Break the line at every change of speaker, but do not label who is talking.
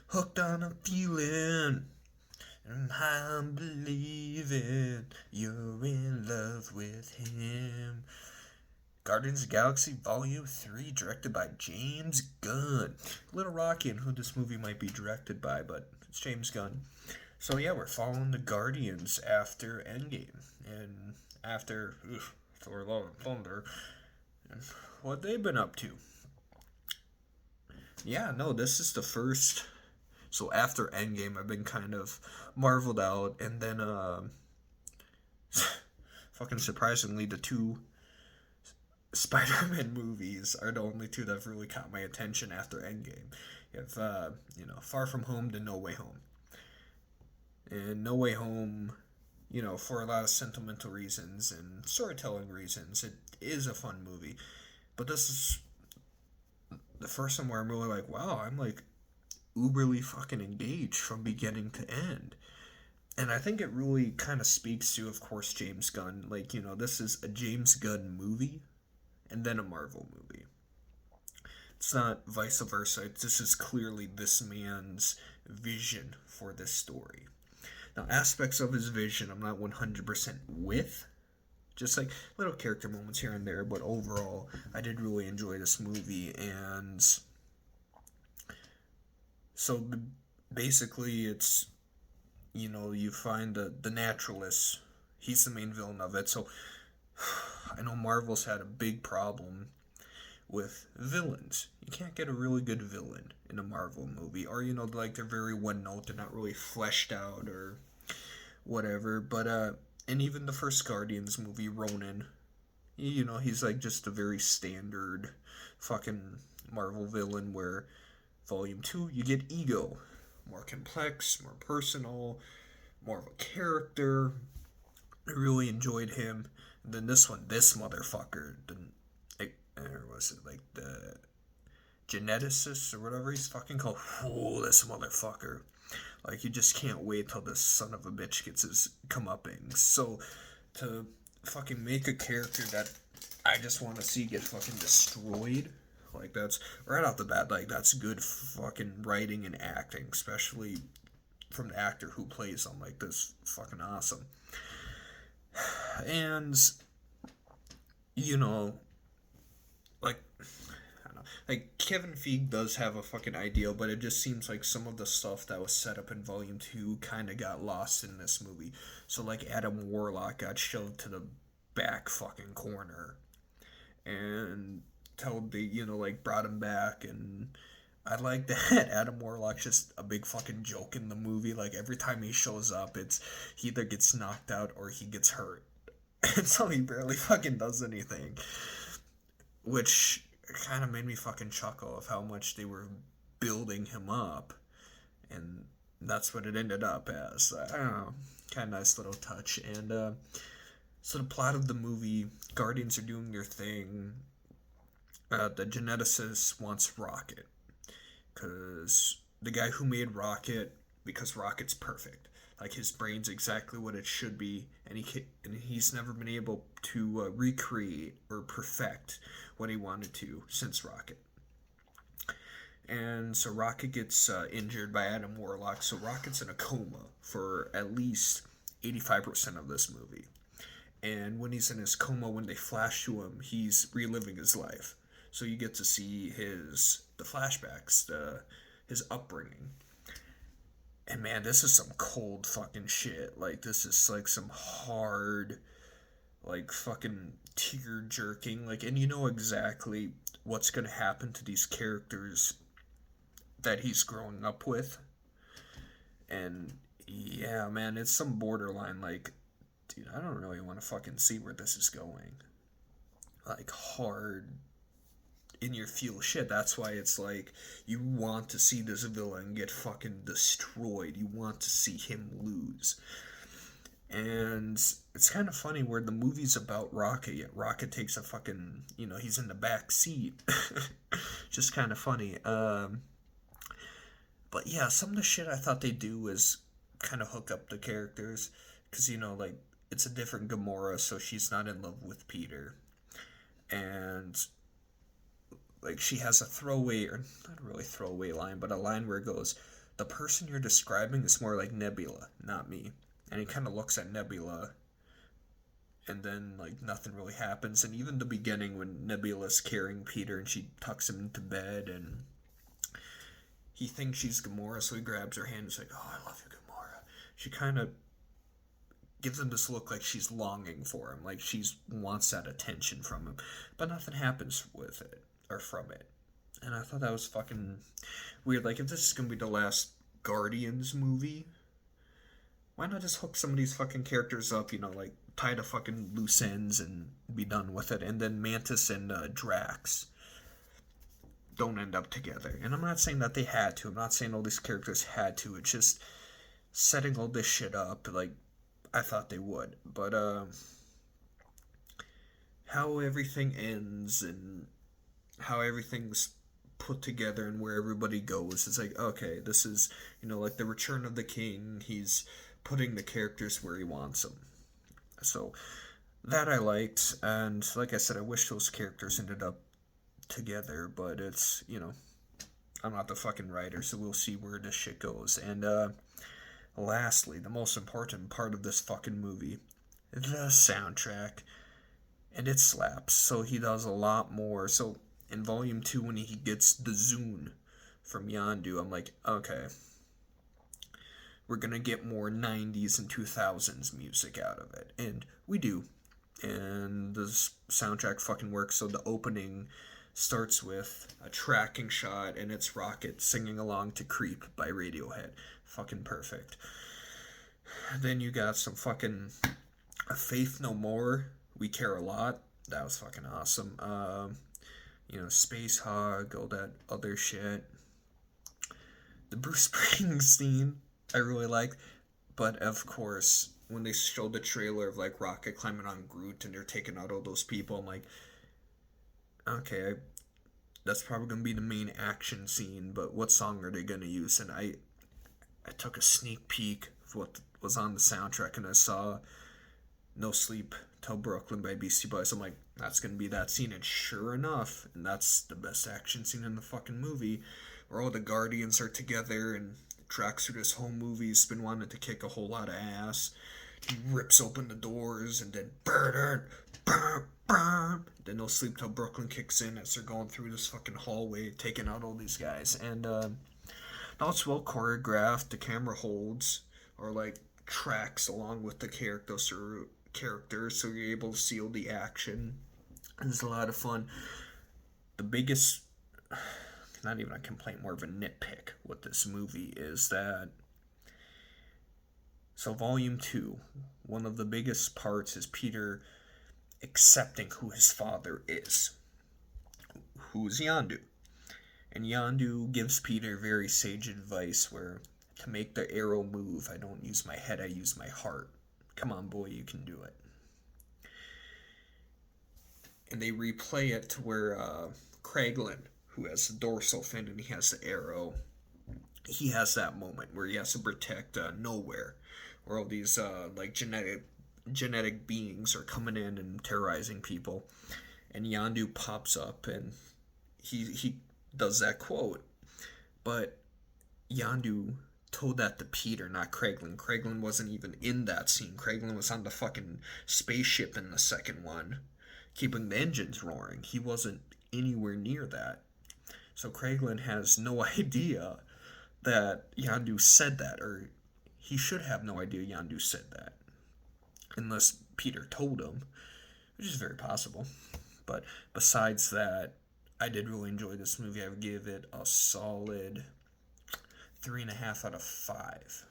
Hooked on a feeling. And I'm believing you're in love with him. Guardians of the Galaxy Volume 3, directed by James Gunn. A little rocky in who this movie might be directed by, but it's James Gunn. So yeah, we're following the Guardians after Endgame. And after Thor Love and Thunder, and what they've been up to. Yeah, no, this is the first. So after Endgame, I've been kind of marveled out, and then fucking surprisingly, the two Spider-Man movies are the only two that have really caught my attention after Endgame. You have Far From Home to No Way Home, and No Way Home, for a lot of sentimental reasons and storytelling reasons, it is a fun movie. But this is the first one where I'm really like, wow, I'm like uberly fucking engaged from beginning to end. And I think it really kind of speaks to, of course, James Gunn. Like, this is a James Gunn movie and then a Marvel movie. It's not vice versa. This is clearly this man's vision for this story. Now, aspects of his vision I'm not 100% with. Just like little character moments here and there, but overall, I did really enjoy this movie. And so basically, it's you find the naturalist. He's the main villain of it. So I know Marvel's had a big problem with villains. You can't get a really good villain in a Marvel movie, or like they're very one note. They're not really fleshed out or whatever. But and even the first Guardians movie, Ronan, he's like just a very standard fucking Marvel villain. Where Volume 2, you get Ego, more complex, more personal, more of a character. I really enjoyed him. And then this one, this motherfucker, or was it like the geneticist or whatever he's fucking called? Oh, this motherfucker. Like, you just can't wait till this son of a bitch gets his comeuppings. So, to fucking make a character that I just want to see get fucking destroyed, like, that's right off the bat, like, that's good fucking writing and acting, especially from the actor who plays him. Like, this fucking awesome. And, you know, like, I don't know. Like, Kevin Feige does have a fucking ideal, but it just seems like some of the stuff that was set up in Volume 2 kind of got lost in this movie. So, like, Adam Warlock got shoved to the back fucking corner. And told the, like, brought him back. And I like that Adam Warlock's just a big fucking joke in the movie. Like, every time he shows up, he either gets knocked out or he gets hurt. And so he barely fucking does anything. Which kind of made me fucking chuckle of how much they were building him up, and that's what it ended up as. I don't know, kind of nice little touch. And so the plot of the movie: Guardians are doing their thing. The geneticist wants Rocket because the guy who made Rocket, because Rocket's perfect. Like, his brain's exactly what it should be, and he's never been able to recreate or perfect what he wanted to since Rocket. And so Rocket gets injured by Adam Warlock, so Rocket's in a coma for at least 85% of this movie. And when he's in his coma, when they flash to him, he's reliving his life. So you get to see the flashbacks, his upbringing. And man, this is some cold fucking shit. Like, this is like some hard, like, fucking tear jerking. Like, and you know exactly what's gonna happen to these characters that he's growing up with. And yeah, man, it's some borderline, like, dude, I don't really want to fucking see where this is going. Like, hard in your feel shit. That's why it's like you want to see this villain get fucking destroyed. You want to see him lose. And it's kind of funny where the movie's about Rocket, yet Rocket takes a fucking, he's in the back seat. Just kind of funny. But yeah, some of the shit I thought they do is kind of hook up the characters. Because, like, it's a different Gamora, so she's not in love with Peter. And like she has a throwaway, or not really throwaway line, but a line where it goes, "The person you're describing is more like Nebula, not me." And he kind of looks at Nebula, and then like nothing really happens. And even the beginning when Nebula's carrying Peter and she tucks him into bed, and he thinks she's Gamora, so he grabs her hand and is like, "Oh, I love you, Gamora." She kind of gives him this look like she's longing for him, like she's wants that attention from him, but nothing happens with it or from it. And I thought that was fucking weird. Like, if this is gonna be the last Guardians movie, why not just hook some of these fucking characters up? Like tie the fucking loose ends and be done with it. And then Mantis and Drax don't end up together. And I'm not saying that they had to. I'm not saying all these characters had to. It's just setting all this shit up. Like, I thought they would, but how everything ends and how everything's put together and where everybody goes, it's like, okay, this is, like the Return of the King. He's putting the characters where he wants them. So that I liked, and like I said, I wish those characters ended up together, but it's, I'm not the fucking writer, so we'll see where this shit goes. And lastly, the most important part of this fucking movie, the soundtrack. And it slaps. So he does a lot more. So in Volume 2, when he gets the Zune from Yondu, I'm like, okay, we're gonna get more 90s and 2000s music out of it. And we do. And the soundtrack fucking works. So the opening starts with a tracking shot, and it's Rocket singing along to Creep by Radiohead. Fucking perfect. Then you got some fucking Faith No More, We Care a Lot. That was fucking awesome. Space Hog, all that other shit. The Bruce Springsteen, I really liked. But of course, when they showed the trailer of like Rocket climbing on Groot and they're taking out all those people, I'm like, okay, that's probably gonna be the main action scene. But what song are they gonna use? And I took a sneak peek of what was on the soundtrack, and I saw No Sleep Till Brooklyn by Beastie Boys. I'm like, that's gonna be that scene, and sure enough, and that's the best action scene in the fucking movie, where all the Guardians are together, and Drax through this whole movie has been wanting to kick a whole lot of ass. He rips open the doors, and then then No Sleep Till Brooklyn kicks in as they're going through this fucking hallway, taking out all these guys, and now it's well choreographed. The camera holds, or like tracks along with the characters, so you're able to see all the action. It's a lot of fun. The biggest, not even a complaint, more of a nitpick with this movie is that, so Volume 2, one of the biggest parts is Peter accepting who his father is, who's Yondu. And Yondu gives Peter very sage advice where, to make the arrow move, I don't use my head, I use my heart. Come on, boy, you can do it. And they replay it to where Craiglin, who has the dorsal fin and he has the arrow, he has that moment where he has to protect Nowhere, where all these like genetic beings are coming in and terrorizing people. And Yondu pops up and he does that quote. But Yondu told that to Peter, not Craiglin. Craiglin wasn't even in that scene. Craiglin was on the fucking spaceship in the second one, keeping the engines roaring. He wasn't anywhere near that. So Craiglin has no idea that Yondu said that, or he should have no idea Yondu said that. Unless Peter told him, which is very possible. But besides that, I did really enjoy this movie. I would give it a solid 3.5 out of 5.